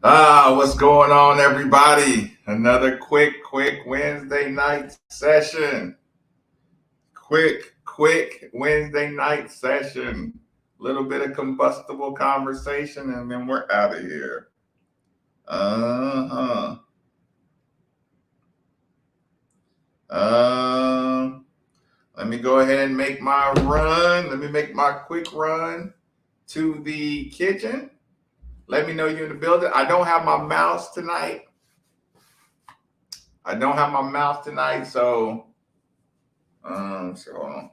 What's going on, everybody? Another quick Wednesday night session. Quick Wednesday night session. Little bit of combustible conversation, and then we're out of here. Uh huh. Let me go ahead and make my run. Let me make my quick run to the kitchen. Let me know you're in the building. I don't have my mouse tonight. So hold on.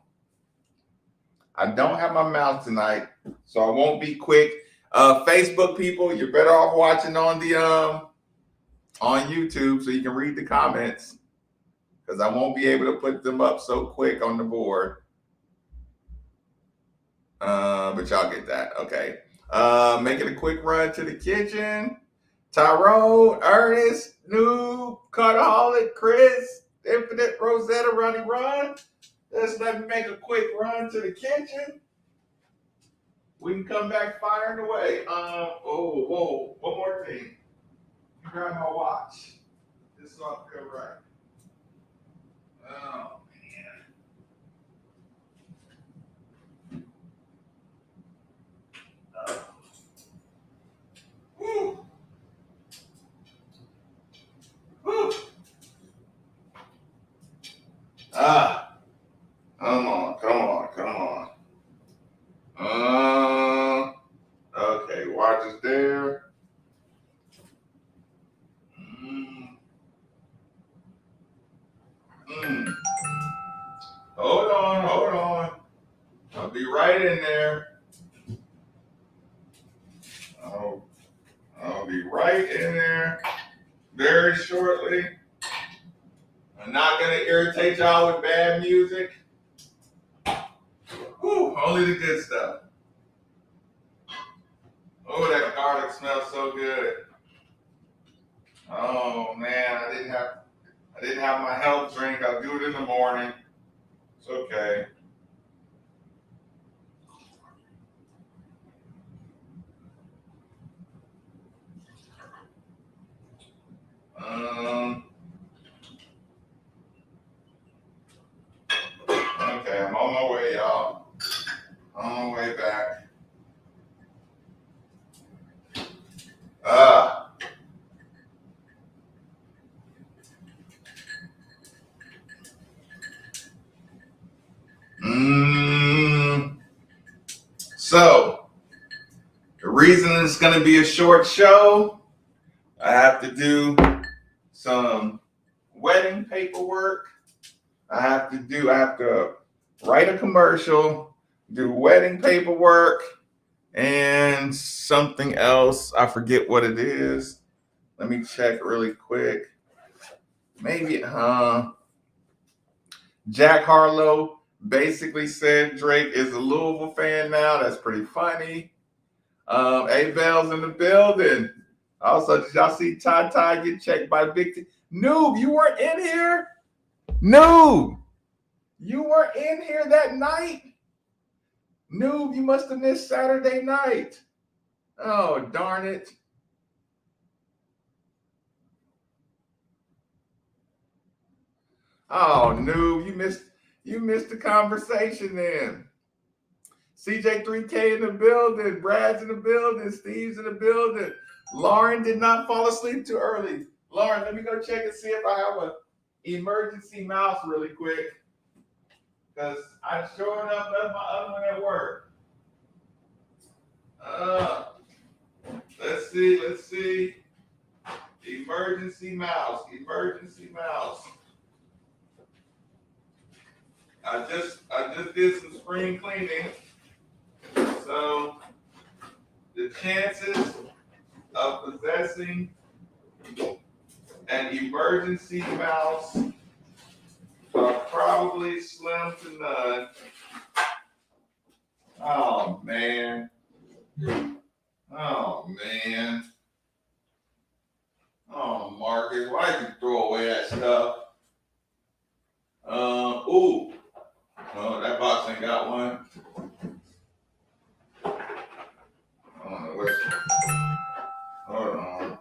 I don't have my mouse tonight, so I won't be quick. Facebook people, you're better off watching on the on YouTube so you can read the comments, because I won't be able to put them up so quick on the board. But y'all get that. Okay. Making a quick run to the kitchen. Tyrone, Ernest, Noob, Cutaholic, Chris, Infinite, Rosetta, Ronnie Ron. Let me make a quick run to the kitchen. We can come back firing away. One more thing. Grab my watch. This so I can go right. Oh man. Woo. Woo. Come on. Okay, watch is there. Hold on. I'll be right in there. I'll be right in there very shortly. I'm not gonna irritate y'all with bad music. Whew, only the good stuff. Oh, that garlic smells so good. Oh man, I didn't have my health drink. I'll do it in the morning. It's okay. Okay, I'm on my way, y'all. On my way back. So, the reason it's going to be a short show, I have to do some wedding paperwork. I have to write a commercial, do wedding paperwork, and something else. I forget what it is. Let me check really quick. Maybe, Jack Harlow basically said Drake is a Louisville fan now. That's pretty funny. A-Bell's in the building. Also, did y'all see Ty get checked by Big T? Noob, you weren't in here? Noob, you weren't in here that night? Noob, you must have missed Saturday night. Oh, darn it. Oh, Noob, you missed the conversation then. CJ3K in the building, Brad's in the building, Steve's in the building. Lauren did not fall asleep too early. Lauren, let me go check and see if I have an emergency mouse really quick, because I'm sure enough left my other one at work. Let's see. Emergency mouse. I just did some spring cleaning, so the chances of possessing an emergency mouse are probably slim to none. Oh man. Oh Marcus, why did you throw away that stuff? Oh, that box ain't got one. I don't know what's. Hold on.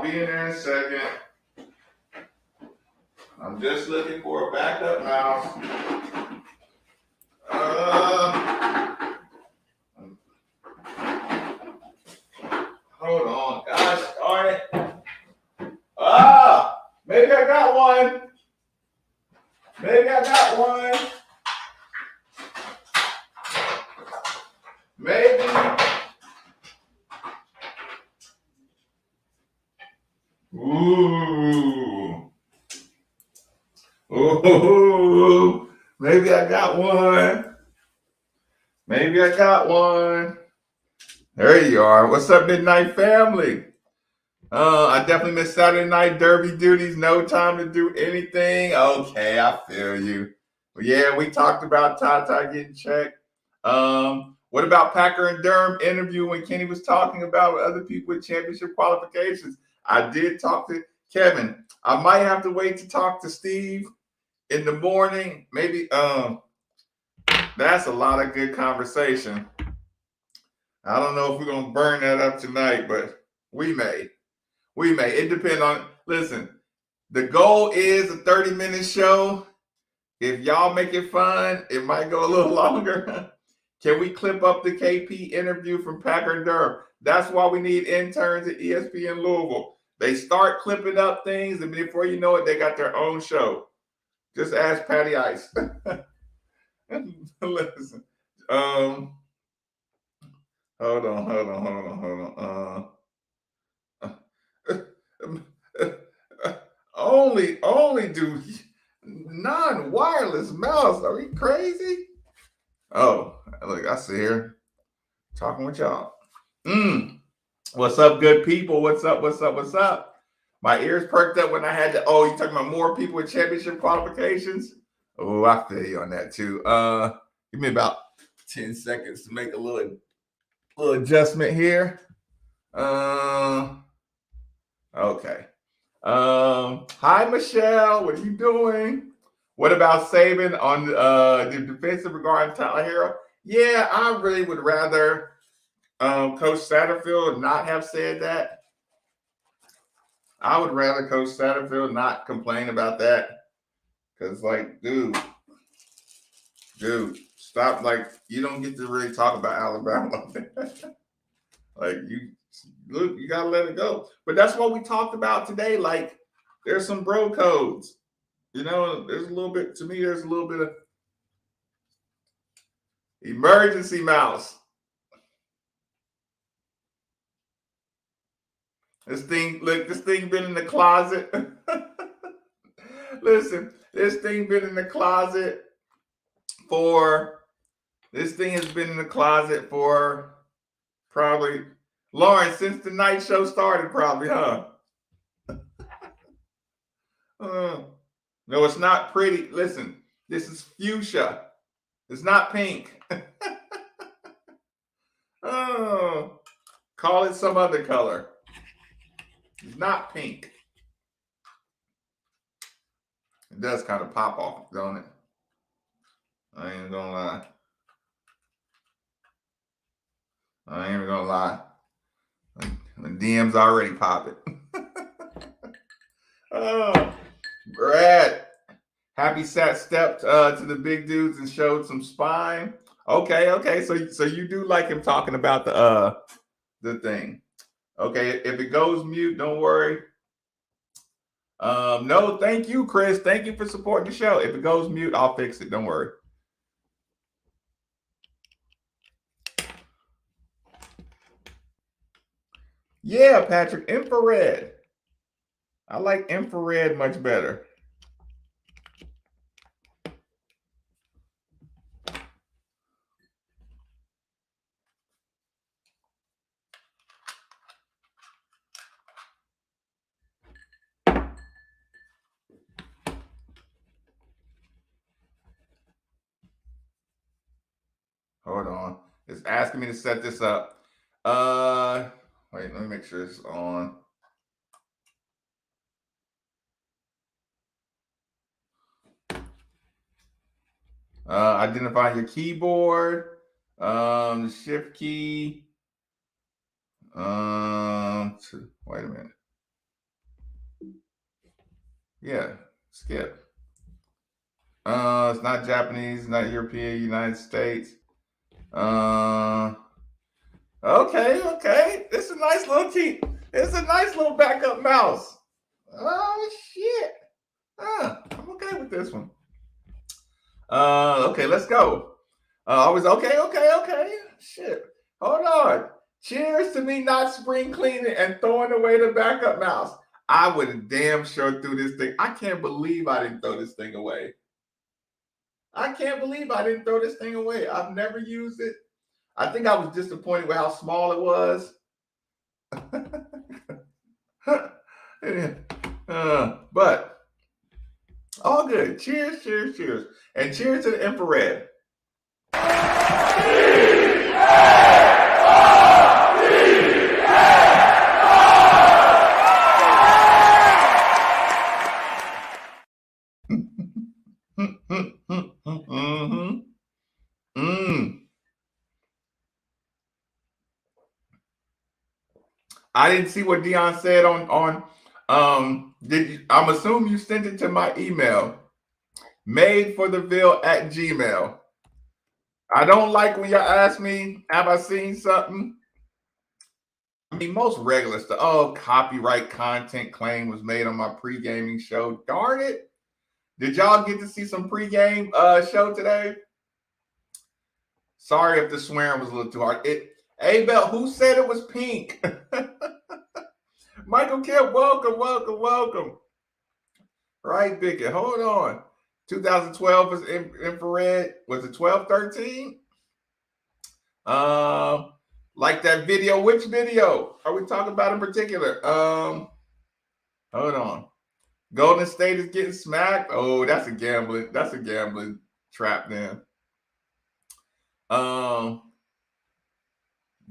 I'll be in there in a second. I'm just looking for a backup mouse. Hold on. Gosh darn it. Maybe I got one. Maybe I got one. Maybe. Ooh. Ooh. Maybe I got one. Maybe I got one. There you are. What's up, Midnight Family? I definitely missed Saturday night derby duties. No time to do anything. Okay, I feel you. But yeah, we talked about Tata getting checked. What about Packer and Durham interview when Kenny was talking about other people with championship qualifications? I did talk to Kevin. I might have to wait to talk to Steve in the morning. Maybe that's a lot of good conversation. I don't know if we're gonna burn that up tonight, but we may. We may. It depends on. Listen, the goal is a 30-minute show. If y'all make it fun, it might go a little longer. Can we clip up the KP interview from Packer and Durham? That's why we need interns at ESPN Louisville. They start clipping up things, and before you know it, they got their own show. Just ask Patty Ice. Listen. Hold on. Only do non-wireless mouse. Are we crazy? Oh, look, I see here talking with y'all. What's up, good people? What's up? My ears perked up when I had to. Oh, you talking about more people with championship qualifications? Oh, I feel you on that too. Give me about 10 seconds to make a little adjustment here. Okay. Hi, Michelle. What are you doing? What about Saban on the defensive regarding Tyler Hero? Yeah, I really would rather Coach Satterfield not have said that. I would rather Coach Satterfield not complain about that. Because, like, dude, stop. Like, you don't get to really talk about Alabama. Like, you got to let it go. But that's what we talked about today. Like, there's some bro codes. You know, there's a little bit of emergency mouse. This thing been in the closet. Listen, this thing has been in the closet for probably, Lauren, since the night show started, probably, huh? No, it's not pretty. Listen, this is fuchsia. It's not pink. Oh, call it some other color. It's not pink. It does kind of pop off, don't it? I ain't gonna lie. The DM's already popping. Oh, Brad. Happy Sat stepped to the big dudes and showed some spine. Okay. So you do like him talking about the thing. Okay, if it goes mute, don't worry. No, thank you, Chris. Thank you for supporting the show. If it goes mute, I'll fix it. Don't worry. Yeah, Patrick, infrared. I like infrared much better. Hold on. It's asking me to set this up. Wait, let me make sure it's on. Identify your keyboard. The shift key. Wait a minute. Yeah, skip. It's not Japanese, not European, United States. Uh, okay. It's a nice little key. It's a nice little backup mouse. Oh shit. I'm okay with this one. Okay, let's go. Always okay. Shit. Hold on. Cheers to me not spring cleaning and throwing away the backup mouse. I would have damn sure threw this thing. I can't believe I didn't throw this thing away. I can't believe I didn't throw this thing away. I've never used it. I think I was disappointed with how small it was. But all good. Cheers. And cheers to the infrared. Mm-hmm. I didn't see what Dion said on I'm assuming you sent it to my email, madefortheville@gmail. I don't like when y'all ask me, have I seen something? I mean, most regular stuff. Oh, copyright content claim was made on my pre-gaming show. Darn it. Did y'all get to see some pre-game show today? Sorry if the swearing was a little too hard. Abel, who said it was pink? Michael Kemp, welcome. Right, Bickett, hold on. 2012 was infrared. Was it 12-13? Like that video. Which video are we talking about in particular? Hold on. Golden State is getting smacked. Oh, that's a gambling trap then.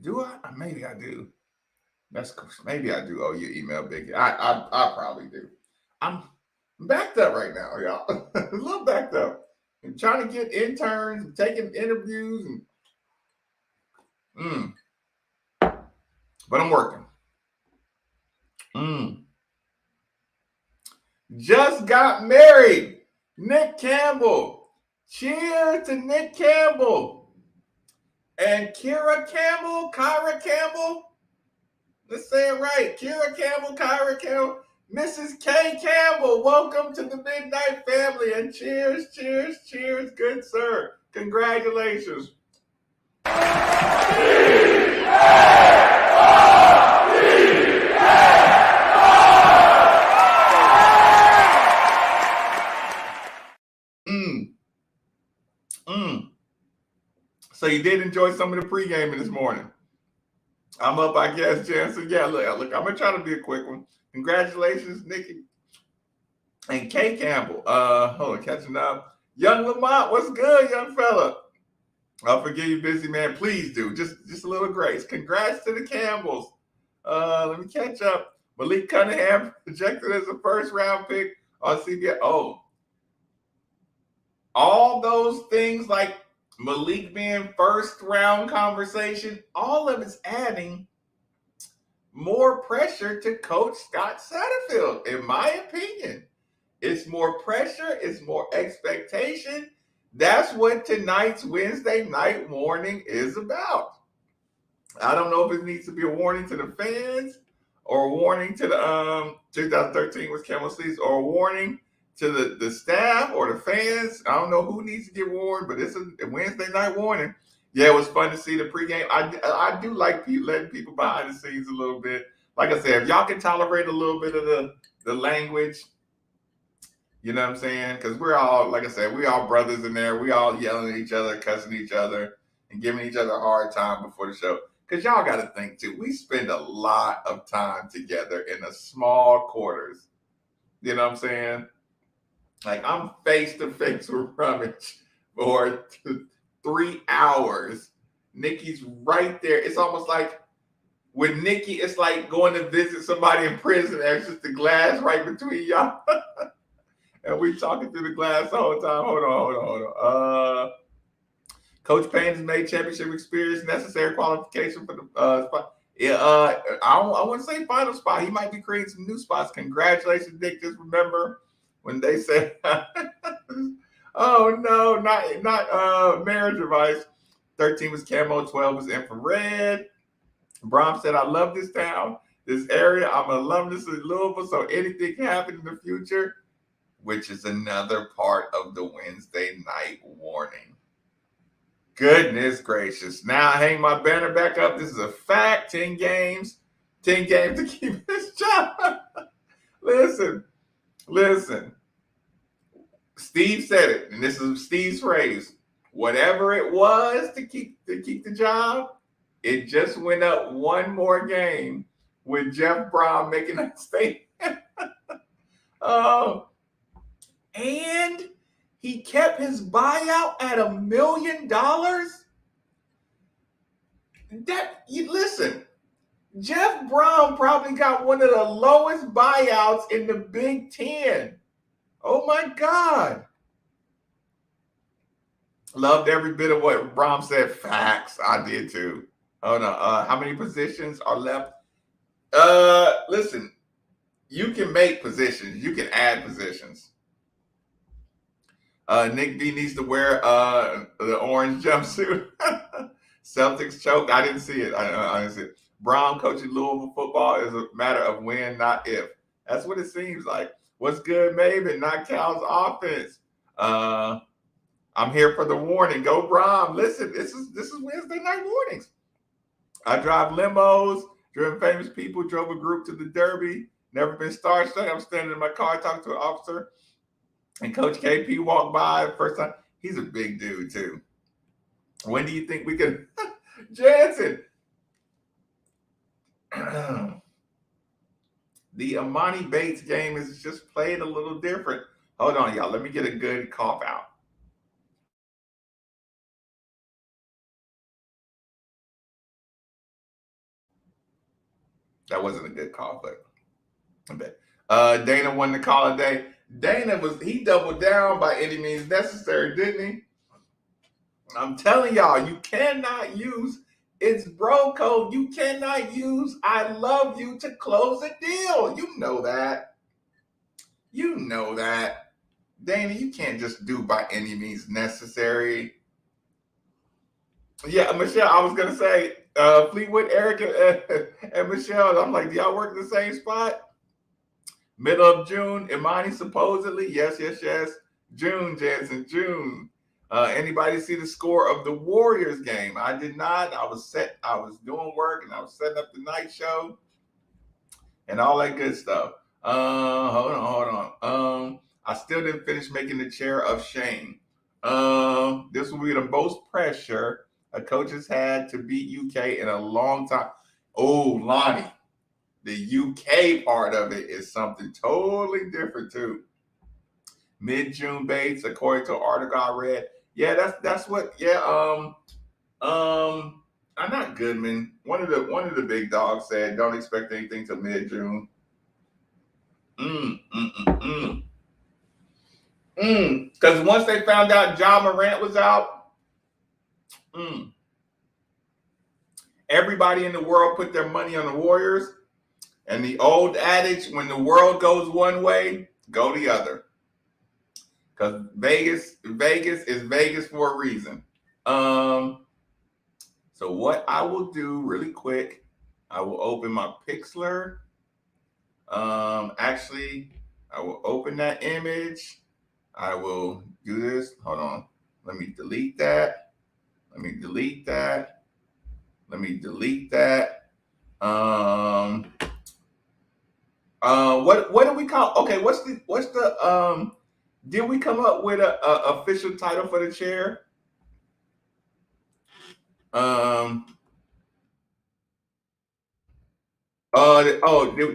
Do I? Maybe I do. Maybe I do owe you email, Biggie. I probably do. I'm backed up right now, y'all. A little backed up. I'm trying to get interns, taking interviews, and but I'm working. Just got married. Nick Campbell. Cheers to Nick Campbell. And Kyra Campbell. Let's say it right. Kyra Campbell. Mrs. K. Campbell, welcome to the Midnight Family. And cheers, good sir. Congratulations. So you did enjoy some of the pre-gaming this morning. I'm up, I guess, Jansen. Yeah, look, I'm gonna try to be a quick one. Congratulations, Nikki and Kay Campbell. Hold on, catching up. Young Lamont, what's good, young fella? I'll forgive you, busy man. Please do. Just a little grace. Congrats to the Campbells. Let me catch up. Malik Cunningham projected as a first round pick on CBS. Oh, all those things like Malik being first round conversation, all of it's adding more pressure to Coach Scott Satterfield, in my opinion. It's more pressure, it's more expectation. That's what tonight's Wednesday night warning is about. I don't know if it needs to be a warning to the fans or a warning to the 2013 was Camel Seas or a warning to the staff or the fans. I don't know who needs to get warned, but it's a Wednesday night warning. Yeah, it was fun to see the pregame. I do like letting people behind the scenes a little bit. Like I said, if y'all can tolerate a little bit of the language, you know what I'm saying? Because we're all, like I said, we all brothers in there. We all yelling at each other, cussing each other, and giving each other a hard time before the show. Because y'all got to think, too, we spend a lot of time together in the small quarters. You know what I'm saying? Like, I'm face-to-face with Rummage for 3 hours. Nikki's right there. It's almost like with Nikki, it's like going to visit somebody in prison. There's just a glass right between y'all. And we talking through the glass the whole time. Hold on. Coach Payne has made championship experience necessary qualification for the spot. I wouldn't say final spot. He might be creating some new spots. Congratulations, Nick. Just remember, when they say, "Oh no, not marriage advice." 13 was camo, 12 was infrared. Brom said, "I love this town, this area. I'm an alumnus of Louisville, so anything can happen in the future," which is another part of the Wednesday night warning. Goodness gracious. Now I hang my banner back up. This is a fact. 10 games. 10 games to keep his job. Listen, listen. Steve said it, and this is Steve's phrase. Whatever it was to keep the job, it just went up one more game with Jeff Brom making that statement. Oh, and he kept his buyout at $1 million. That you listen, Jeff Brom probably got one of the lowest buyouts in the Big Ten. Oh my God. Loved every bit of what Brom said. Facts. I did too. Oh no. How many positions are left? Listen, you can make positions, you can add positions. Nick D needs to wear the orange jumpsuit. Celtics choked. I didn't see it. I didn't see it. Brown coaching Louisville football is a matter of when, not if. That's what it seems like. What's good, Maven? Not Cal's offense. I'm here for the warning. Go Brom. Listen, this is Wednesday night warnings. I drive limos, driven famous people, drove a group to the Derby. Never been starstruck. I'm standing in my car talking to an officer, and Coach KP walked by first time. He's a big dude too. When do you think we can, Jansen? The Amani Bates game is just played a little different. Hold on, y'all. Let me get a good cough out. That wasn't a good call, but I bet. Dana won the call of day. Dana he doubled down by any means necessary, didn't he? I'm telling y'all, you cannot use it's bro code. You cannot use "I love you" to close a deal. You know that. You know that. Dana, you can't just do "by any means necessary." Yeah, Michelle, I was gonna say Fleetwood, Eric, and Michelle. I'm like, do y'all work in the same spot? Middle of June, Imani supposedly. Yes, yes, yes. June, Jansen, June. Anybody see the score of the Warriors game? I did not. I was doing work and I was setting up the night show and all that good stuff. Hold on. I still didn't finish making the chair of shame. This will be the most pressure a coach has had to beat UK in a long time. Oh, Lonnie, the UK part of it is something totally different too. Mid-June Bates, according to an article I read. Yeah, that's what. Yeah, I'm not Goodman. One of the big dogs said, "Don't expect anything till mid-June." Because once they found out Ja Morant was out, everybody in the world put their money on the Warriors. And the old adage, when the world goes one way, go the other. Because Vegas is Vegas for a reason. So what I will do really quick, I will open my Pixlr. Actually, I will open that image. I will do this. Hold on. Let me delete that. Let me delete that. Let me delete that. What do we call? Okay, what's the did we come up with a official title for the chair?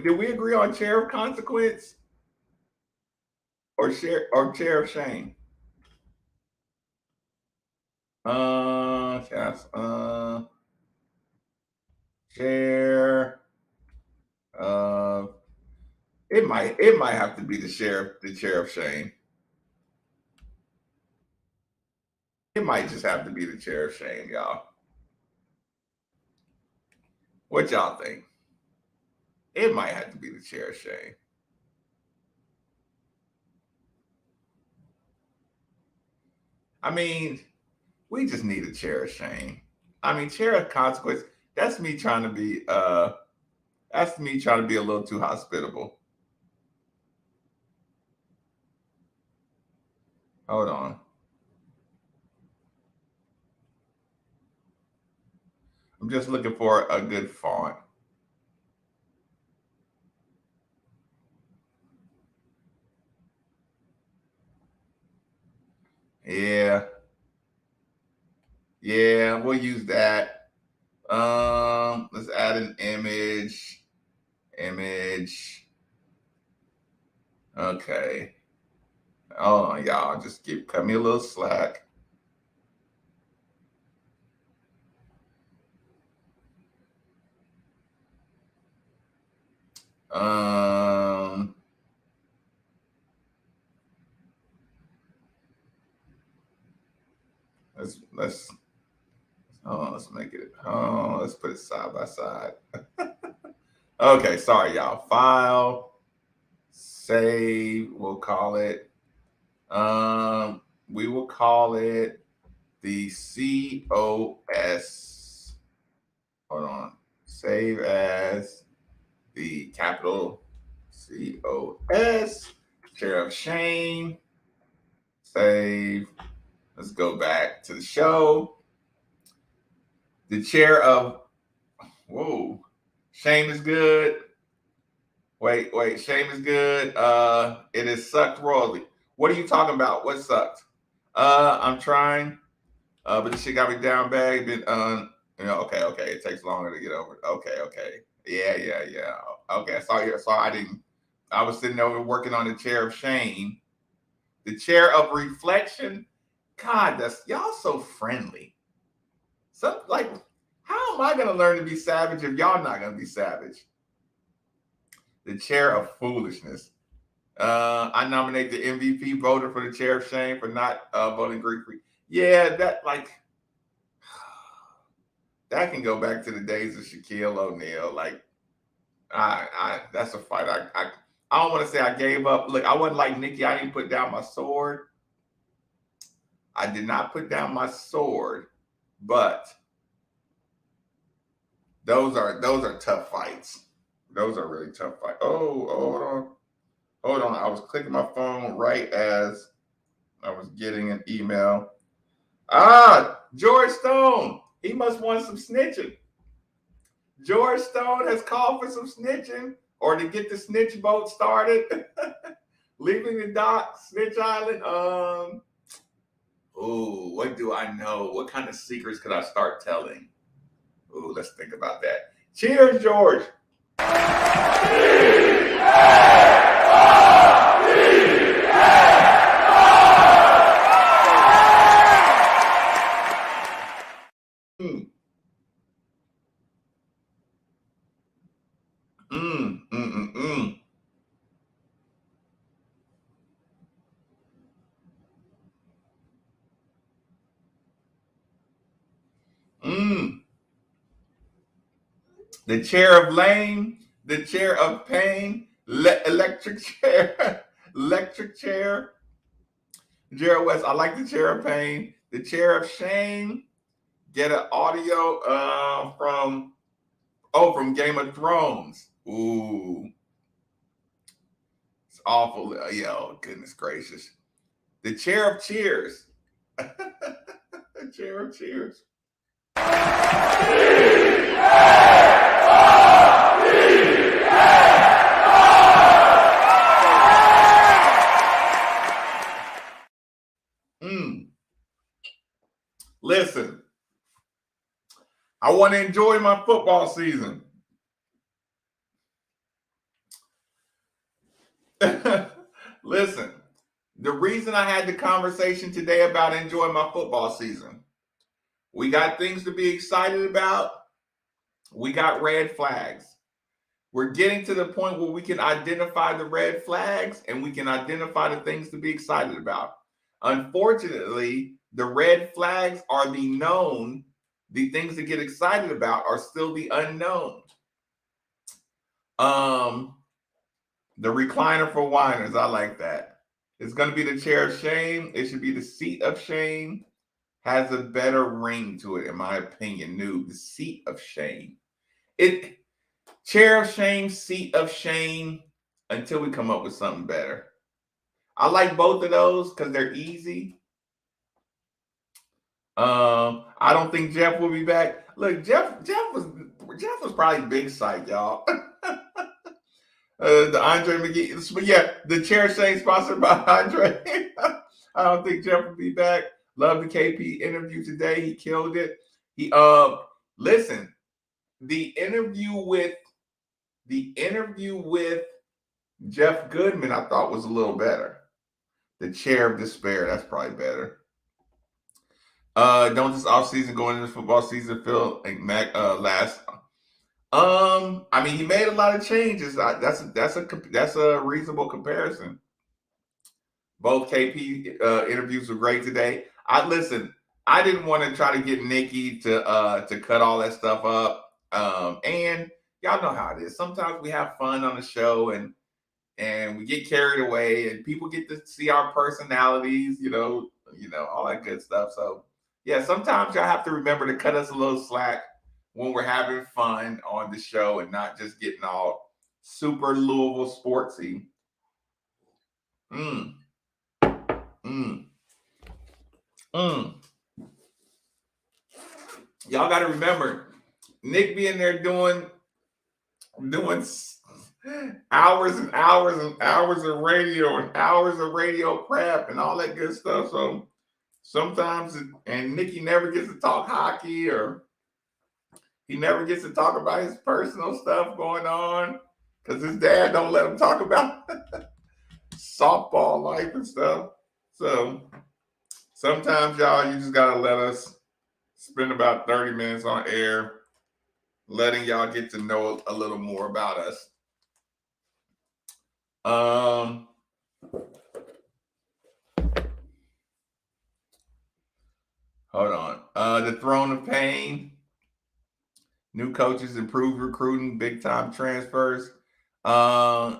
Did we agree on chair of consequence or chair of shame? Yes, chair. Uh, it might have to be the chair of shame. It might just have to be the chair of shame, y'all. What y'all think? It might have to be the chair of shame. I mean, we just need a chair of shame. I mean, chair of consequence. That's me trying to be a little too hospitable. Hold on. I'm just looking for a good font. Yeah. Yeah, we'll use that. Let's add an image. Image. Okay. Oh, y'all, just cut me a little slack. Um, let's let's make it. Oh, let's put it side by side. Okay, sorry, y'all. File, save. We'll call it. We will call it the COS. Hold on. Save as the capital COS. Chair of shame. Save. Let's go back to the show. The chair of whoa. Shame is good. Wait. Shame is good. It is sucked royally. What are you talking about? What sucked? I'm trying. But this shit got me down bad. Okay. It takes longer to get over. Okay. Yeah. Okay, I didn't. I was sitting over working on the chair of shame, the chair of reflection. God, that's y'all so friendly. So like, how am I gonna learn to be savage if y'all not gonna be savage? The chair of foolishness. I nominate the MVP voter for the chair of shame for not voting Greek Freak. Yeah, that can go back to the days of Shaquille O'Neal. Like, that's a fight. I don't want to say I gave up. Look, I wasn't like Nikki. I didn't put down my sword. I did not put down my sword, but those are tough fights. Those are really tough fights. Oh, hold on. I was clicking my phone right as I was getting an email. George Stone. He must want some snitching. George Stone has called for some snitching or to get the snitch boat started. Leaving the dock, Snitch Island. What do I know? What kind of secrets could I start telling? Let's think about that. Cheers, George. The chair of lame, the chair of pain, electric chair, electric chair. Gerald West, I like the chair of pain, the chair of shame. Get an audio from Game of Thrones. Ooh, it's awful. Yo, goodness gracious. The chair of cheers. The chair of cheers. Listen, I want to enjoy my football season. Listen, the reason I had the conversation today about enjoying my football season, we got things to be excited about. We got red flags. We're getting to the point where we can identify the red flags and we can identify the things to be excited about. Unfortunately, the red flags are the known. The things to get excited about are still the unknown. The recliner for whiners, I like that. It's going to be the chair of shame. It should be the seat of shame. Has a better ring to it, in my opinion. Noob, the seat of shame. It chair of shame, seat of shame, until we come up with something better. I like both of those because they're easy. I don't think Jeff will be back. Look, Jeff was probably big sight, y'all. The Andre McGee, but yeah, the chair shame sponsored by Andre. I don't think Jeff will be back. Love the KP interview today. He killed it. He listen, the interview with Jeff Goodman, I thought was a little better. The chair of despair, that's probably better. Don't this off season go into this football season feel like Mac last? I mean, he made a lot of changes. That's a reasonable comparison. Both KP interviews were great today. I didn't want to try to get Nikki to cut all that stuff up. And y'all know how it is. Sometimes we have fun on the show and we get carried away, and people get to see our personalities, all that good stuff. So yeah, sometimes y'all have to remember to cut us a little slack when we're having fun on the show and not just getting all super Louisville sportsy. Y'all got to remember, Nick being there doing hours and hours and hours of radio and hours of radio prep and all that good stuff. So sometimes, and Nicky never gets to talk hockey, or he never gets to talk about his personal stuff going on because his dad don't let him talk about softball life and stuff. So sometimes, y'all, you just got to let us spend about 30 minutes on air letting y'all get to know a little more about us. Hold on. The Throne of Pain. New coaches, improved recruiting, big time transfers. Where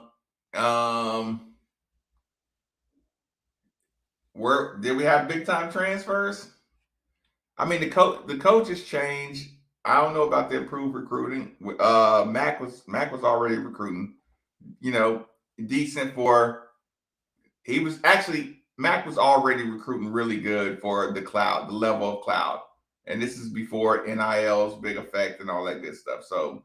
did we have big time transfers? I mean, the coaches changed. I don't know about the improved recruiting. Mac was already recruiting, decent for. Mac was already recruiting really good for the level of cloud. And this is before NIL's big effect and all that good stuff. So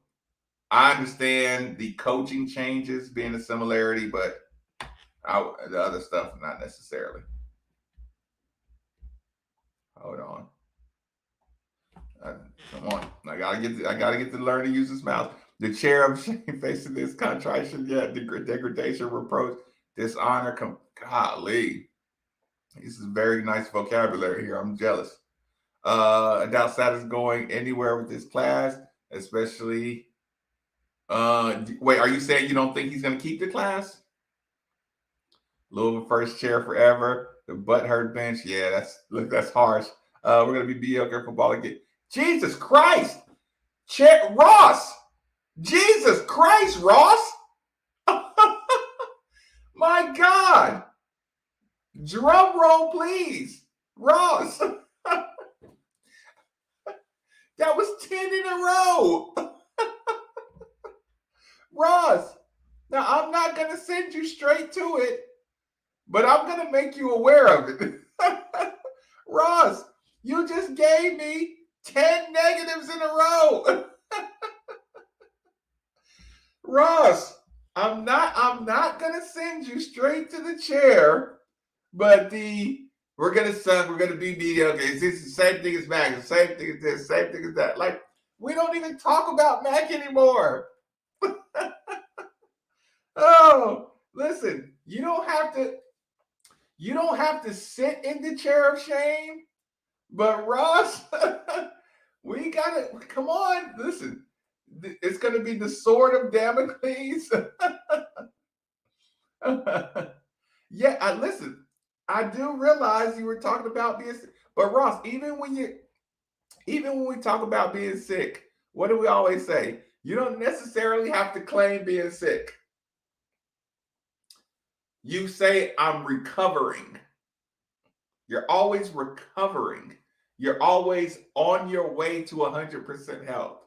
I understand the coaching changes being a similarity, but the other stuff, not necessarily. Hold on. Come on. I gotta get to learn to use this mouse. The chair of shame facing this contrition, degradation, reproach, dishonor, golly. This is very nice vocabulary here. I'm jealous. I doubt Saturday's going anywhere with this class, especially. Wait, are you saying you don't think he's going to keep the class? Louisville first chair forever. The butthurt bench. Yeah, that's harsh. We're going to be mediocre football again. Jesus Christ. Ross. Jesus Christ, Ross. My God. Drum roll, please. Ross. That was 10 in a row. Ross, now I'm not going to send you straight to it, but I'm going to make you aware of it. Ross, you just gave me 10 negatives in a row. Ross, I'm not going to send you straight to the chair, but we're gonna be mediocre. It's the same thing as Mac, the same thing as this, same thing as that. Like, we don't even talk about Mac anymore. Oh, listen, you don't have to sit in the chair of shame, but Ross, we gotta come on, listen. It's gonna be the sword of Damocles. Yeah, listen. I do realize you were talking about being sick. But Ross, even when we talk about being sick, what do we always say? You don't necessarily have to claim being sick. You say, I'm recovering. You're always recovering. You're always on your way to 100% health.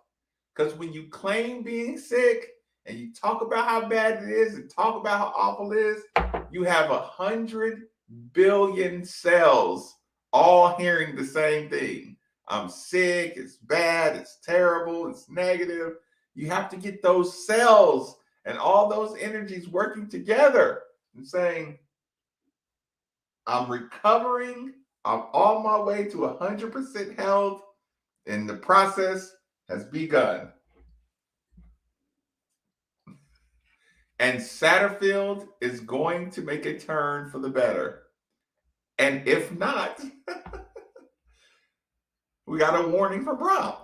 Because when you claim being sick and you talk about how bad it is and talk about how awful it is, you have 100 billion cells all hearing the same thing. I'm sick, it's bad, it's terrible, it's negative. You have to get those cells and all those energies working together and saying, I'm recovering, I'm on my way to 100% health, and the process has begun. And Satterfield is going to make a turn for the better. And if not, we got a warning for Brown.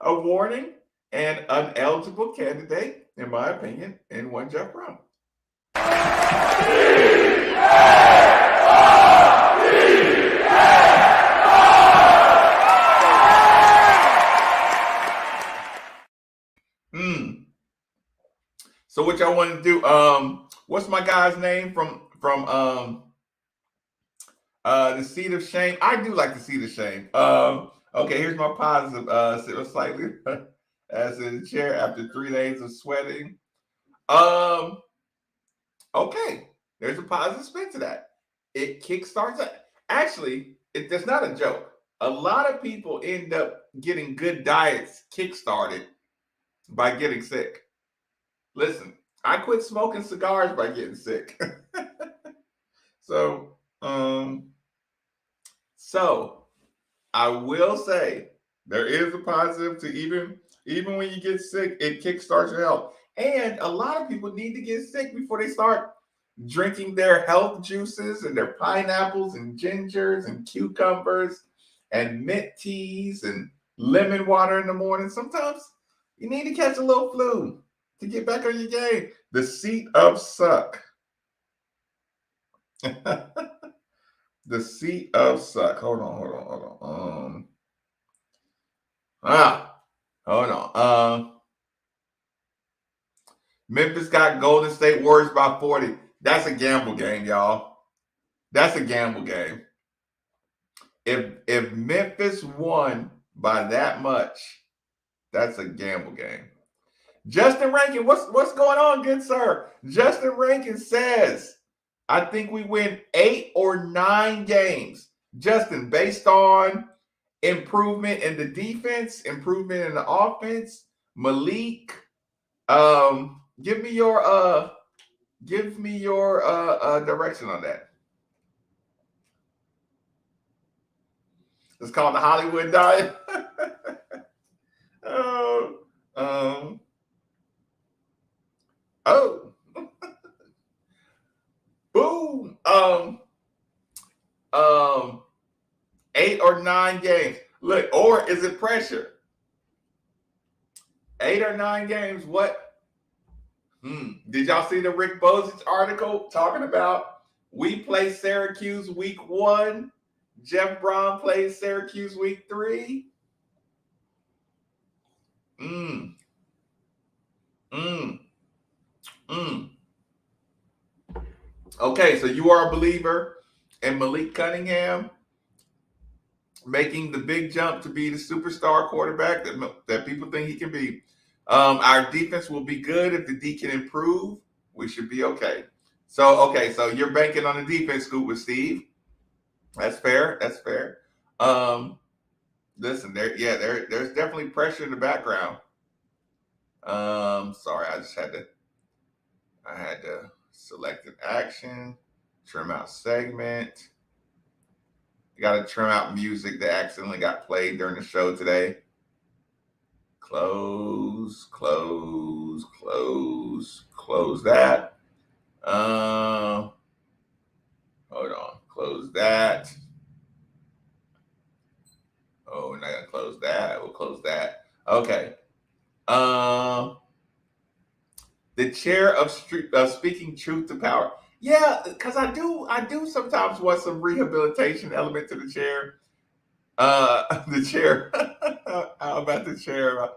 A warning and an eligible candidate, in my opinion, in one Jeff Brown. So what y'all want to do? What's my guy's name from the Seat of Shame? I do like the Seat of Shame. Okay, here's my positive. Sit slightly as in the chair after 3 days of sweating. Okay, there's a positive spin to that. It kickstarts it. Actually, that's not a joke. A lot of people end up getting good diets kickstarted by getting sick. Listen, I quit smoking cigars by getting sick. So I will say there is a positive to even when you get sick, it kickstarts your health. And a lot of people need to get sick before they start drinking their health juices and their pineapples and gingers and cucumbers and mint teas and lemon water in the morning. Sometimes you need to catch a little flu to get back on your game. The Seat of Suck. The Seat of Suck. Hold on. Hold on. Memphis got Golden State Warriors by 40. That's a gamble game, y'all. That's a gamble game. If Memphis won by that much, that's a gamble game. Justin Rankin, what's going on, good sir? Justin Rankin says, I think we win 8 or 9 games. Justin, based on improvement in the defense, improvement in the offense, Malik, give me your direction on that. It's called the Hollywood diet. Boom. 8 or 9 games. Look, or is it pressure? 8 or 9 games. What? Did y'all see the Rick Bozich article talking about we play Syracuse week 1? Jeff Brown plays Syracuse week 3. Okay, so you are a believer in Malik Cunningham making the big jump to be the superstar quarterback that people think he can be. Our defense will be good if the D can improve. We should be okay. So you're banking on the defense, Scoop with Steve. That's fair. Listen, there's definitely pressure in the background. Sorry, I had to select an action, trim out segment. You got to trim out music that accidentally got played during the show today. Close that. Hold on, close that. Oh, we're not gonna close that. We'll close that. Okay. The chair of speaking truth to power. Yeah, because I do sometimes want some rehabilitation element to the chair. The chair. How about the chair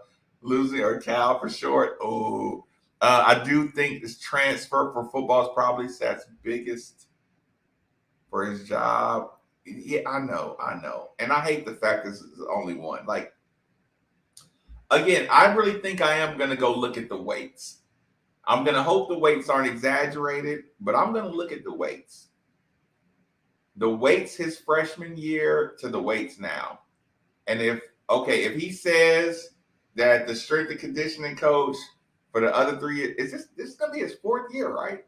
losing or Cal for short? Oh, I do think this transfer for football is probably Sat's biggest for his job. Yeah, I know. And I hate the fact this is only one. Like, again, I really think I am going to go look at the weights. I'm going to hope the weights aren't exaggerated, but I'm going to look at the weights. The weights his freshman year to the weights now. And if he says that the strength and conditioning coach for the other 3 years, this is going to be his 4th year, right?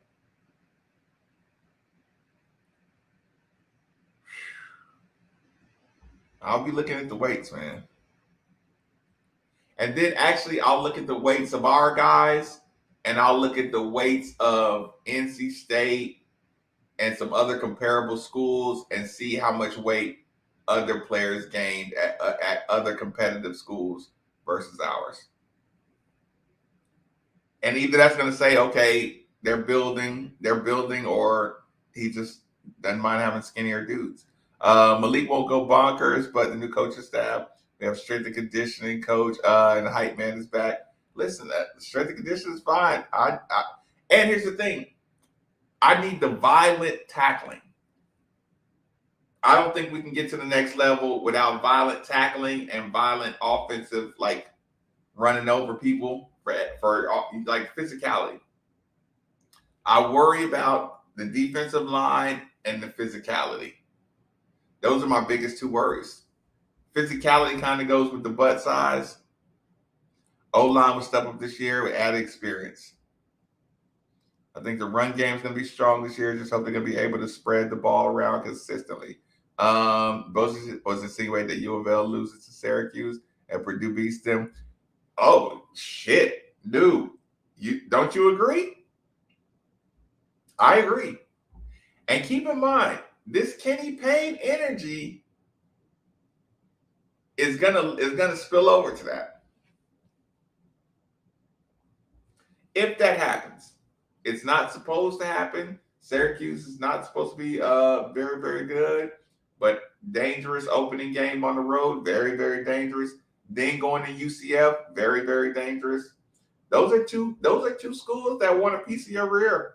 I'll be looking at the weights, man. And then actually, I'll look at the weights of our guys, and I'll look at the weights of NC State and some other comparable schools and see how much weight other players gained at other competitive schools versus ours. And either that's going to say, okay, they're building, or he just doesn't mind having skinnier dudes. Malik won't go bonkers, but the new coaching staff, we have strength and conditioning coach, and the hype man is back. Listen, strength and conditioning is fine. And here's the thing. I need the violent tackling. I don't think we can get to the next level without violent tackling and violent offensive, like running over people for like physicality. I worry about the defensive line and the physicality. Those are my biggest 2 worries. Physicality kind of goes with the butt size. O-line will step up this year with added experience. I think the run game is going to be strong this year. Just hope they're going to be able to spread the ball around consistently. Bosa was insinuating that U of L loses to Syracuse and Purdue beats them. Oh, shit. Dude, don't you agree? I agree. And keep in mind, this Kenny Payne energy is gonna spill over to that. If that happens, it's not supposed to happen. Syracuse is not supposed to be very, very good, but dangerous opening game on the road, very, very dangerous. Then going to UCF, very, very dangerous. Those are two schools that want a piece of your rear.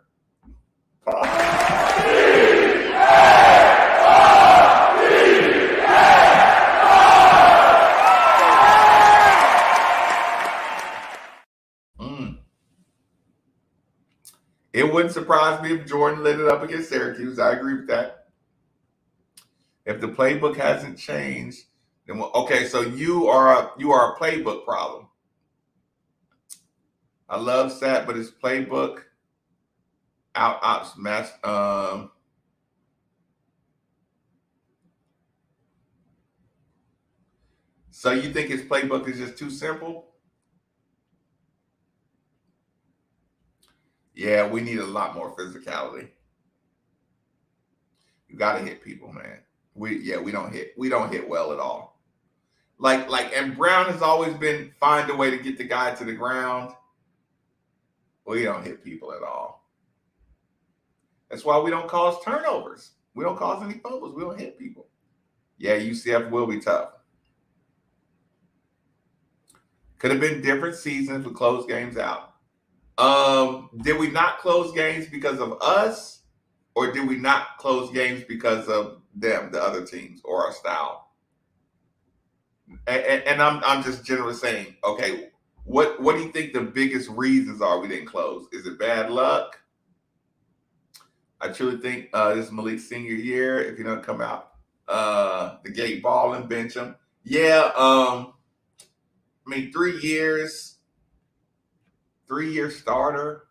It wouldn't surprise me if Jordan lit it up against Syracuse. I agree with that. If the playbook hasn't changed, then okay. So you are a playbook problem. I love Sat, but his playbook out smash. So you think his playbook is just too simple? Yeah, we need a lot more physicality. You got to hit people, man. We don't hit well at all. And Brown has always been find a way to get the guy to the ground. We don't hit people at all. That's why we don't cause turnovers. We don't cause any fumbles. We don't hit people. Yeah, UCF will be tough. Could have been different seasons with close games out. Did we not close games because of us, or did we not close games because of them, the other teams, or our style? And I'm just generally saying, okay, what do you think the biggest reasons are we didn't close? Is it bad luck? I truly think this is Malik's senior year. If you don't come out the gate ball and bench him, yeah. I mean, 3 years, 3-year starter.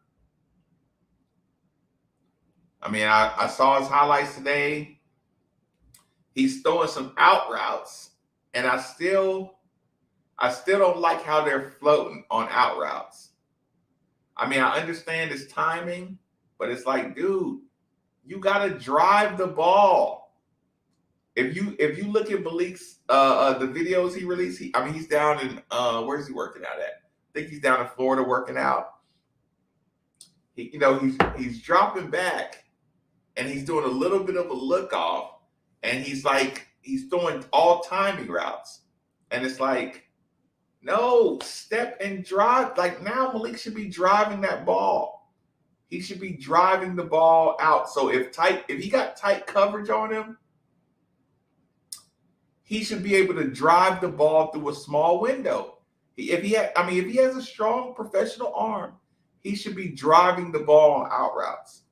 I mean, I saw his highlights today. He's throwing some out routes, and I still don't like how they're floating on out routes. I mean, I understand his timing, but it's like, dude, you got to drive the ball. If you look at Malik's the videos he released, he's down in where's he working out at? I think he's down in Florida working out. He's dropping back, and he's doing a little bit of a look off, and he's throwing all timing routes, and it's like, No, step and drive. Like now, Malik should be driving that ball. He should be driving the ball out. So if he got tight coverage on him, he should be able to drive the ball through a small window. If he has a strong professional arm, he should be driving the ball on out routes.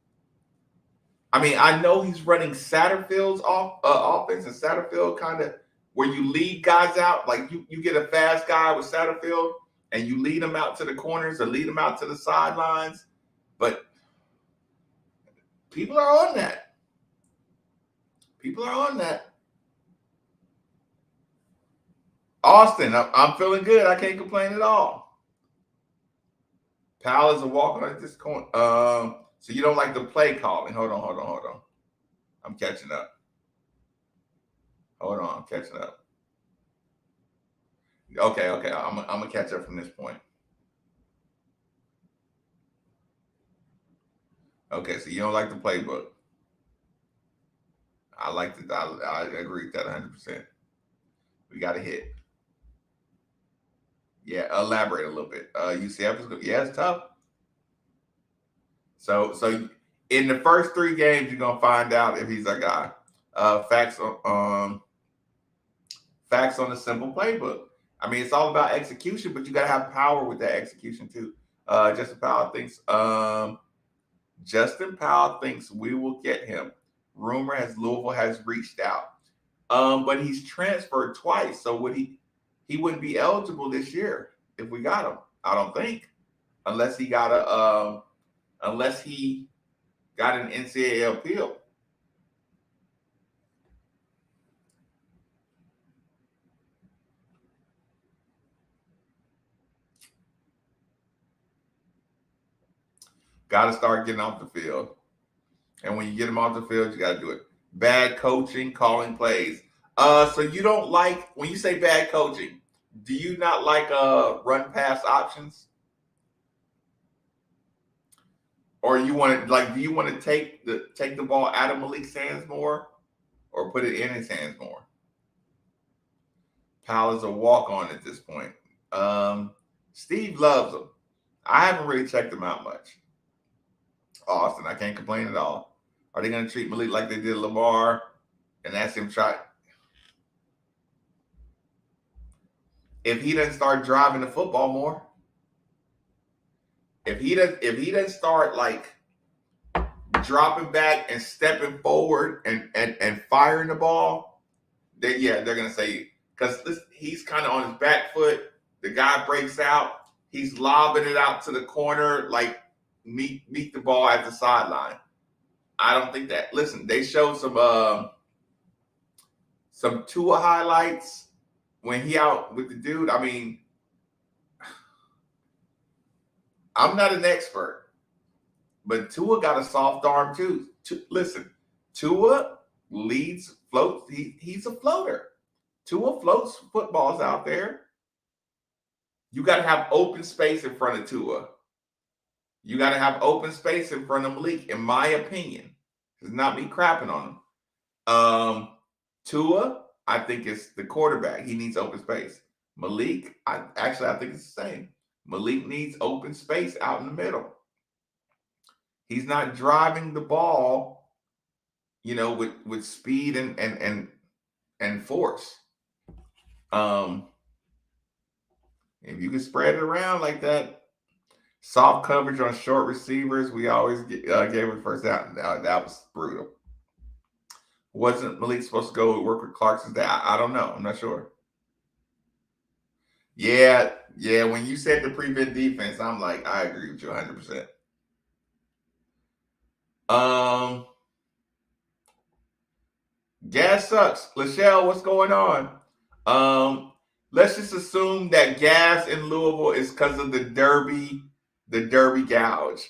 I mean, I know he's running Satterfield's offense, and Satterfield kind of where you lead guys out, like you get a fast guy with Satterfield and you lead him out to the corners or lead him out to the sidelines. But people are on that. People are on that. Austin, I'm feeling good. I can't complain at all. Powell is a walk on at this point. So you don't like the play calling. Hold on. I'm catching up. Hold on, I'm catching up. Okay. I'm gonna catch up from this point. Okay, so you don't like the playbook. I agree with that 100%. We got a hit. Yeah, elaborate a little bit. UCF is good. Yeah, it's tough. So in the first 3 games, you're gonna find out if he's our guy. Facts on the simple playbook. I mean, it's all about execution, but you got to have power with that execution too. Justin Powell thinks we will get him. Rumor has Louisville has reached out, but he's transferred twice, so he wouldn't be eligible this year if we got him. I don't think, unless he got an NCAA appeal. Got to start getting off the field. And when you get them off the field, you got to do it. Bad coaching, calling plays. So you don't like, when you say bad coaching, do you not like run pass options? Or you want to do you want to take the ball out of Malik's hands more or put it in his hands more? Powell is a walk-on at this point. Steve loves him. I haven't really checked him out much. Austin, I can't complain at all. Are they going to treat Malik like they did Lamar and ask him try? If he doesn't start driving the football more, if he doesn't start like dropping back and stepping forward and firing the ball, they're going to say, because he's kind of on his back foot. The guy breaks out. He's lobbing it out to the corner like meet the ball at the sideline. I don't think that. Listen, they showed some Tua highlights when he out with the dude. I mean, I'm not an expert, but Tua got a soft arm too. Listen, Tua floats. He's a floater. Tua floats footballs out there. You got to have open space in front of Tua. You got to have open space in front of Malik, in my opinion. It's not me crapping on him. Tua, I think it's the quarterback. He needs open space. Malik, I think it's the same. Malik needs open space out in the middle. He's not driving the ball, with speed and force. If you can spread it around like that, soft coverage on short receivers, we always gave it first down. That was brutal. Wasn't Malik supposed to go work with Clarkson? I don't know. I'm not sure. Yeah. When you said the prevent defense, I'm like, I agree with you 100%. Gas sucks. Lachelle, what's going on? Let's just assume that gas in Louisville is because of the Derby gouge.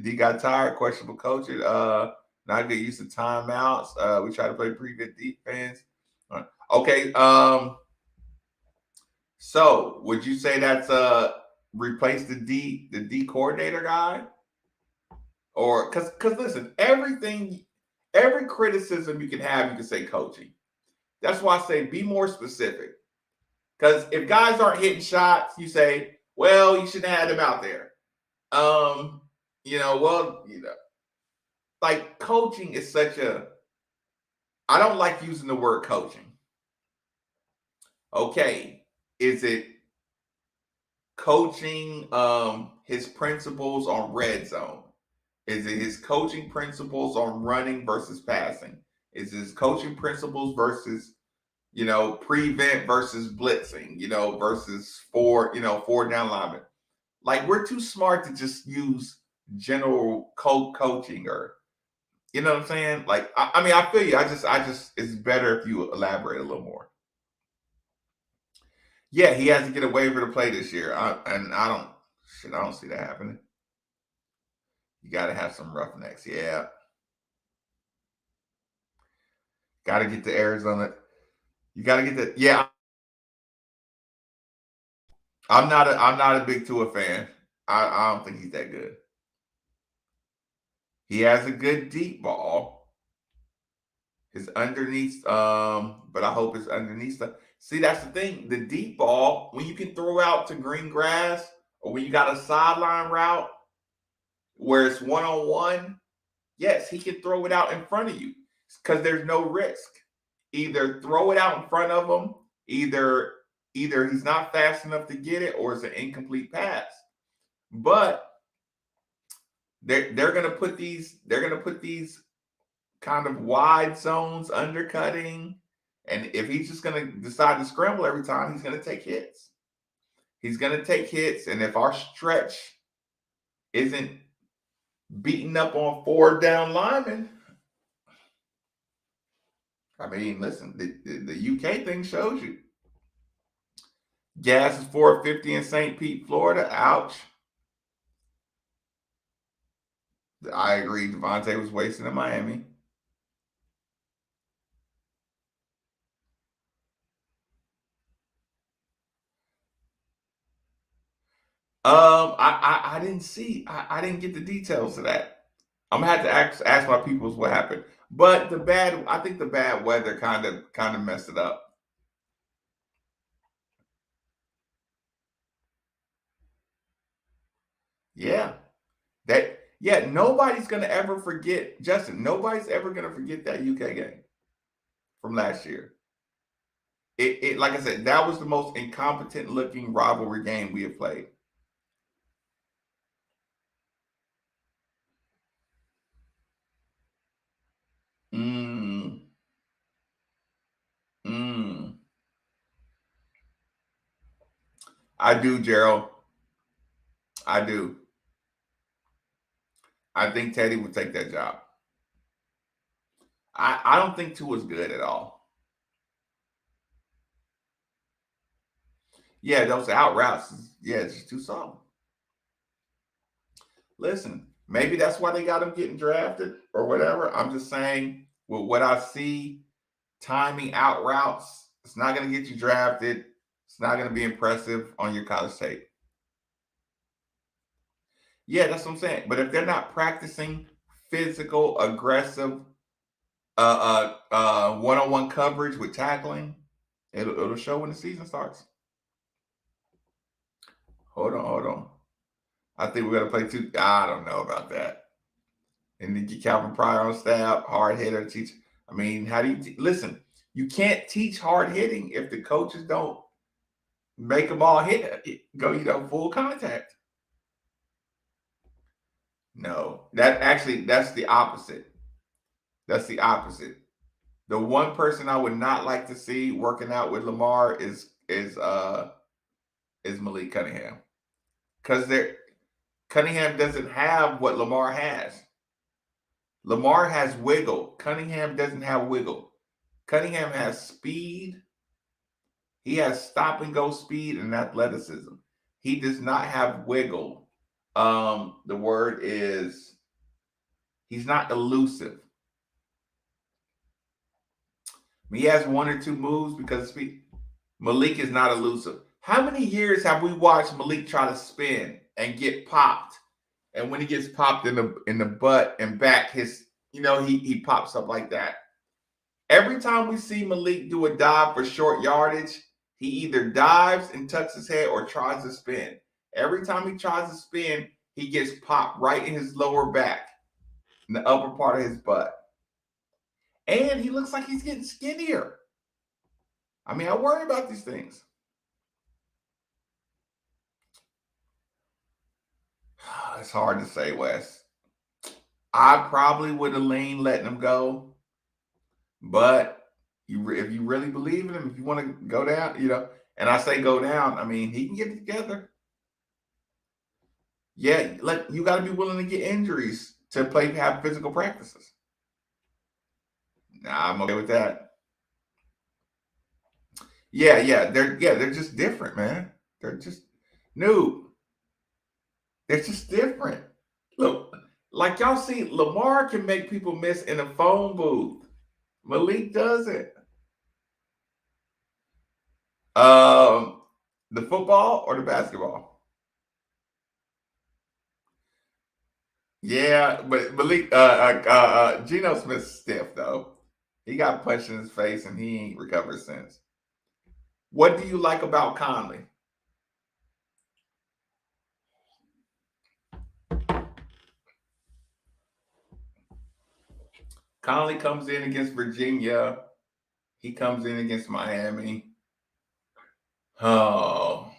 D got tired, questionable coaching. Not get used to timeouts. We try to play prevent defense. Okay. So would you say that's replace the D coordinator guy? Or because listen, every criticism you can have, you can say coaching. That's why I say be more specific. Because if guys aren't hitting shots, you say, well, you shouldn't have had him out there. Like coaching is such a, I don't like using the word coaching. Okay, is it coaching his principles on red zone? Is it his coaching principles on running versus passing? Is his coaching principles versus, prevent versus blitzing, versus four down linemen? Like, we're too smart to just use general coaching, or you know what I'm saying? Like, I mean, I feel you. I just, it's better if you elaborate a little more. Yeah, he has to get a waiver to play this year, I don't see that happening. You got to have some roughnecks. Yeah, got to get to Arizona. You got to get the. Yeah, I'm not a big Tua fan. I don't think he's that good. He has a good deep ball. His underneath, but I hope it's underneath stuff. See, that's the thing. The deep ball, when you can throw out to green grass, or when you got a sideline route where it's 1-on-1, yes, he can throw it out in front of you because there's no risk. Either throw it out in front of him, either he's not fast enough to get it, or it's an incomplete pass. But they're gonna put these kind of wide zones, undercutting, and if he's just gonna decide to scramble every time, he's gonna take hits. And if our stretch isn't beating up on 4 down linemen, I mean, listen, the UK thing shows you. Gas is $4.50 in St. Pete, Florida. Ouch. I agree. Devontae was wasting in Miami. I didn't see. I didn't get the details of that. I'm gonna have to ask my peoples what happened. But I think the bad weather kind of messed it up. Yeah. Nobody's gonna ever forget, Justin. Nobody's ever gonna forget that UK game from last year. It like I said, that was the most incompetent looking rivalry game we have played. Mm, mm. I do, Gerald. I do. I think Teddy would take that job. I don't think Tua's good at all. Yeah, those out routes, yeah, it's just too soft. Listen, maybe that's why they got him getting drafted or whatever. I'm just saying, with what I see, timing out routes, it's not going to get you drafted. It's not going to be impressive on your college tape. Yeah, that's what I'm saying. But if they're not practicing physical, aggressive, one-on-one coverage with tackling, it'll show when the season starts. Hold on. I think we're gonna play two. I don't know about that. And then get Calvin Pryor on staff, hard hitter, teach. I mean, how do you listen? You can't teach hard hitting if the coaches don't make them all go full contact. No, that's the opposite. That's the opposite. The one person I would not like to see working out with Lamar is Malik Cunningham, because Cunningham doesn't have what Lamar has. Lamar has wiggle. Cunningham doesn't have wiggle. Cunningham has speed. He has stop and go speed and athleticism. He does not have wiggle. The word is, he's not elusive. He has one or two moves because of speed. Malik is not elusive. How many years have we watched Malik try to spin and get popped? And when he gets popped in the butt and back, he pops up like that. Every time we see Malik do a dive for short yardage, he either dives and tucks his head or tries to spin. Every time he tries to spin, he gets popped right in his lower back, in the upper part of his butt. And he looks like he's getting skinnier. I mean, I worry about these things. It's hard to say, Wes. I probably would have leaned letting him go, but if you really believe in him, if you want to go down, and I say go down, I mean he can get it together. Yeah, like you got to be willing to get injuries to have physical practices. Nah, I'm okay with that. Yeah, they're just different, man. They're just new. They're just different. Look, like y'all see, Lamar can make people miss in a phone booth. Malik doesn't. The football or the basketball? Yeah, but Malik, Geno Smith's stiff though. He got punched in his face and he ain't recovered since. What do you like about Conley? Conley comes in against Virginia. He comes in against Miami. Oh,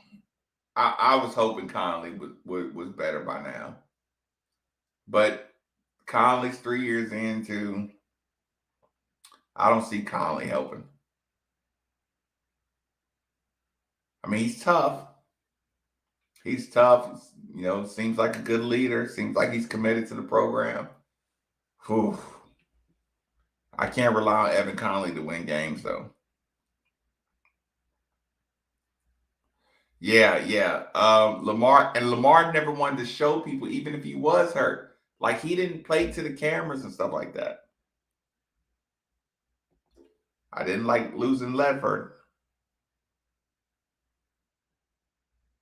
I was hoping Conley was better by now. But Conley's 3 years into. I don't see Conley helping. I mean, he's tough. He's tough. Seems like a good leader. Seems like he's committed to the program. Whew. I can't rely on Evan Conley to win games, though. Yeah. Lamar never wanted to show people, even if he was hurt. Like he didn't play to the cameras and stuff like that. I didn't like losing Ledford.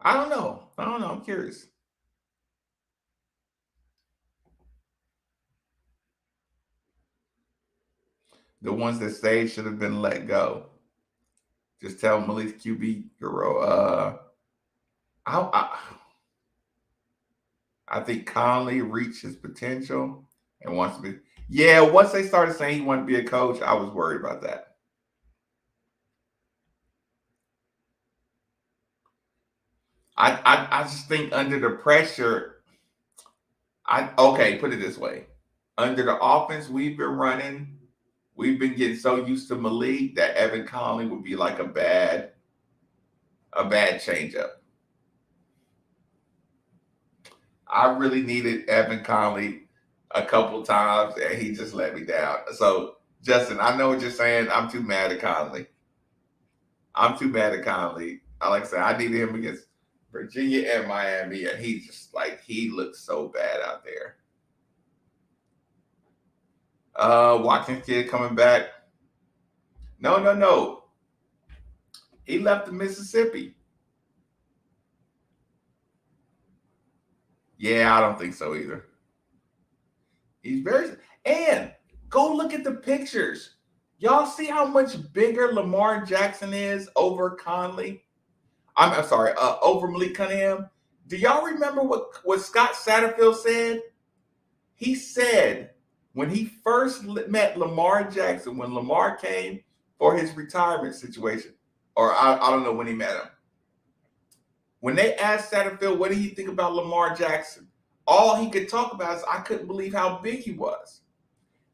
I don't know. I'm curious. The ones that stayed should have been let go. Just tell Malik QB Guru. I think Conley reached his potential and wants to be. Yeah, once they started saying he wanted to be a coach, I was worried about that. I just think under the pressure, put it this way. Under the offense we've been running, we've been getting so used to Malik that Evan Conley would be like a bad changeup. I really needed Evan Conley a couple times, and he just let me down. So, Justin, I know what you're saying. I'm too mad at Conley. Like I said, I needed him against Virginia and Miami, and he looks so bad out there. Watkins kid coming back. No. He left to Mississippi. Yeah, I don't think so either. He's and go look at the pictures. Y'all see how much bigger Lamar Jackson is over Conley? I'm sorry, over Malik Cunningham. Do y'all remember what Scott Satterfield said? He said when he first met Lamar Jackson, when Lamar came for his retirement situation, or I don't know when he met him. When they asked Satterfield, what did he think about Lamar Jackson? All he could talk about is, I couldn't believe how big he was.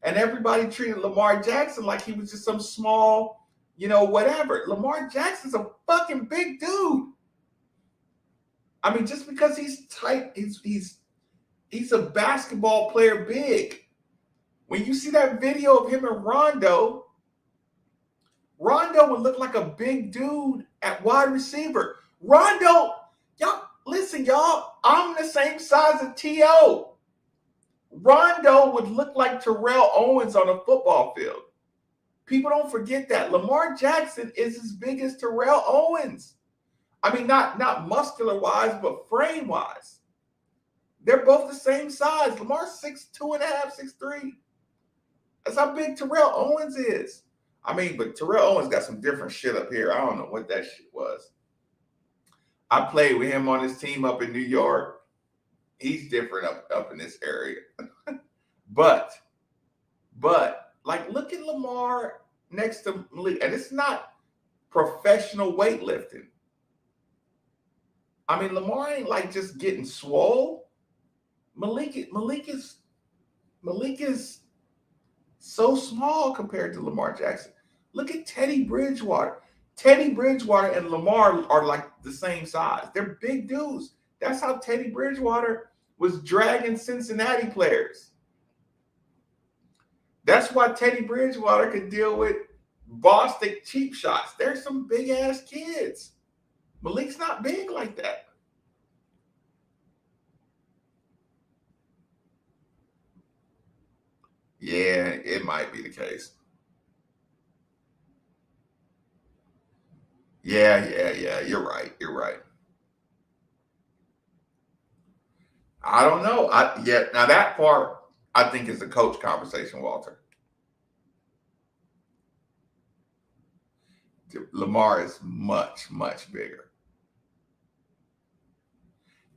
And everybody treated Lamar Jackson like he was just some small, whatever. Lamar Jackson's a fucking big dude. I mean, just because he's tight, he's a basketball player big. When you see that video of him and Rondo would look like a big dude at wide receiver. Rondo, y'all, listen, y'all, I'm the same size as T.O. Rondo would look like Terrell Owens on a football field. People don't forget that. Lamar Jackson is as big as Terrell Owens. I mean, not muscular-wise, but frame-wise. They're both the same size. Lamar's 6'2.5", 6'3". That's how big Terrell Owens is. I mean, but Terrell Owens got some different shit up here. I don't know what that shit was. I played with him on his team up in New York. He's different up in this area. but like look at Lamar next to Malik, and it's not professional weightlifting. I mean, Lamar ain't like just getting swole. Malik is so small compared to Lamar Jackson. Look at Teddy Bridgewater. Teddy Bridgewater and Lamar are like the same size. They're big dudes. That's how Teddy Bridgewater was dragging Cincinnati players. That's why Teddy Bridgewater could deal with Boston cheap shots. There's some big ass kids. Malik's not big like that. Yeah, it might be the case. Yeah. You're right. I don't know. Now that part I think is a coach conversation, Walter. Lamar is much bigger.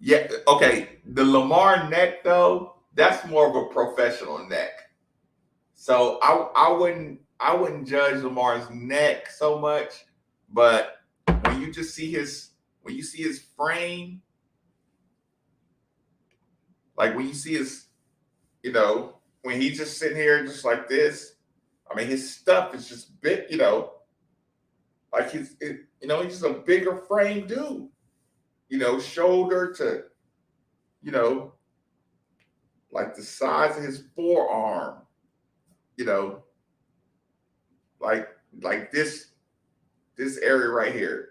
Yeah, okay. The Lamar neck though, that's more of a professional neck. So I wouldn't judge Lamar's neck so much, but when you see his frame, like when you see his, when he's just sitting here just like this, I mean his stuff is just big, like he's just a bigger frame dude, shoulder to, like the size of his forearm, like this area right here,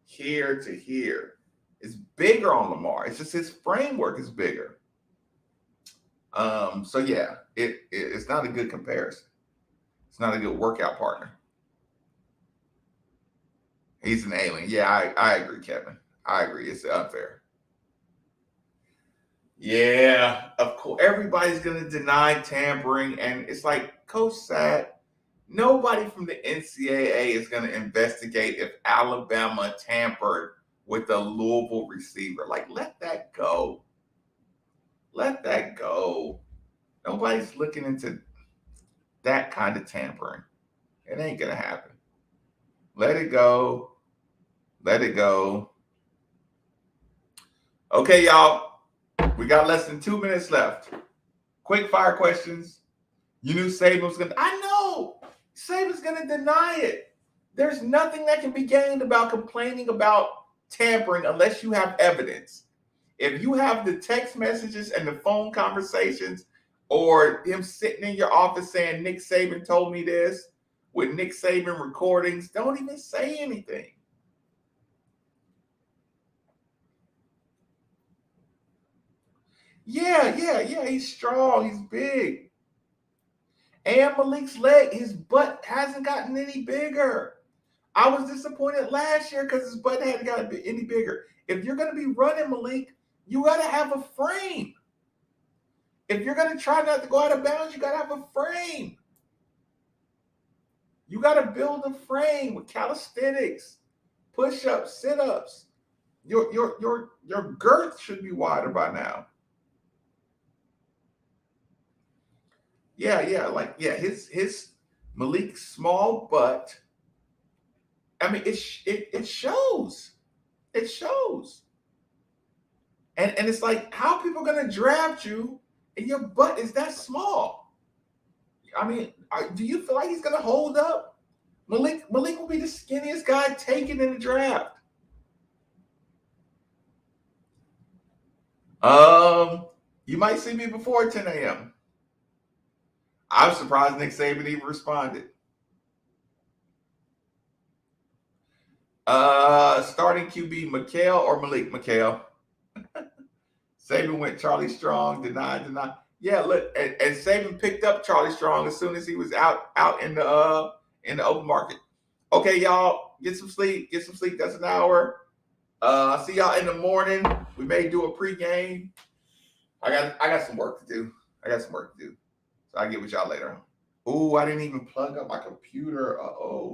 here to here is bigger on Lamar. It's just his framework is bigger. So yeah, it's not a good comparison. It's not a good workout partner. He's an alien. Yeah, I agree, Kevin. I agree. It's unfair. Yeah, of course. Everybody's gonna deny tampering, and it's like Coach said, nobody from the NCAA is gonna investigate if Alabama tampered with a Louisville receiver. Like, let that go. Let that go. Nobody's looking into that kind of tampering. It ain't gonna happen. Let it go. Let it go. Okay, y'all. We got less than 2 minutes left. Quick fire questions. You knew Saban was gonna. I know Saban's gonna deny it. There's nothing that can be gained about complaining about tampering unless you have evidence. If you have the text messages and the phone conversations, or him sitting in your office saying Nick Saban told me this, with Nick Saban recordings, don't even say anything. Yeah. He's strong. He's big. And Malik's leg, his butt hasn't gotten any bigger. I was disappointed last year because his butt hadn't gotten any bigger. If you're going to be running Malik, you got to have a frame. If you're going to try not to go out of bounds, you got to have a frame. You got to build a frame with calisthenics, push-ups, sit-ups. Your girth should be wider by now. Yeah. His Malik's small butt. I mean, it shows. It shows. And it's like, how are people going to draft you and your butt is that small? I mean, do you feel like he's going to hold up? Malik will be the skinniest guy taken in the draft. You might see me before 10 a.m. I'm surprised Nick Saban even responded. Starting QB, McHale or Malik? McHale. Saban went Charlie Strong, denied. Yeah, look, and Saban picked up Charlie Strong as soon as he was out in the open market. Okay, y'all, get some sleep. That's an hour. I'll see y'all in the morning. We may do a pregame. I got some work to do. So I'll get with y'all later. Ooh, I didn't even plug up my computer. Uh-oh.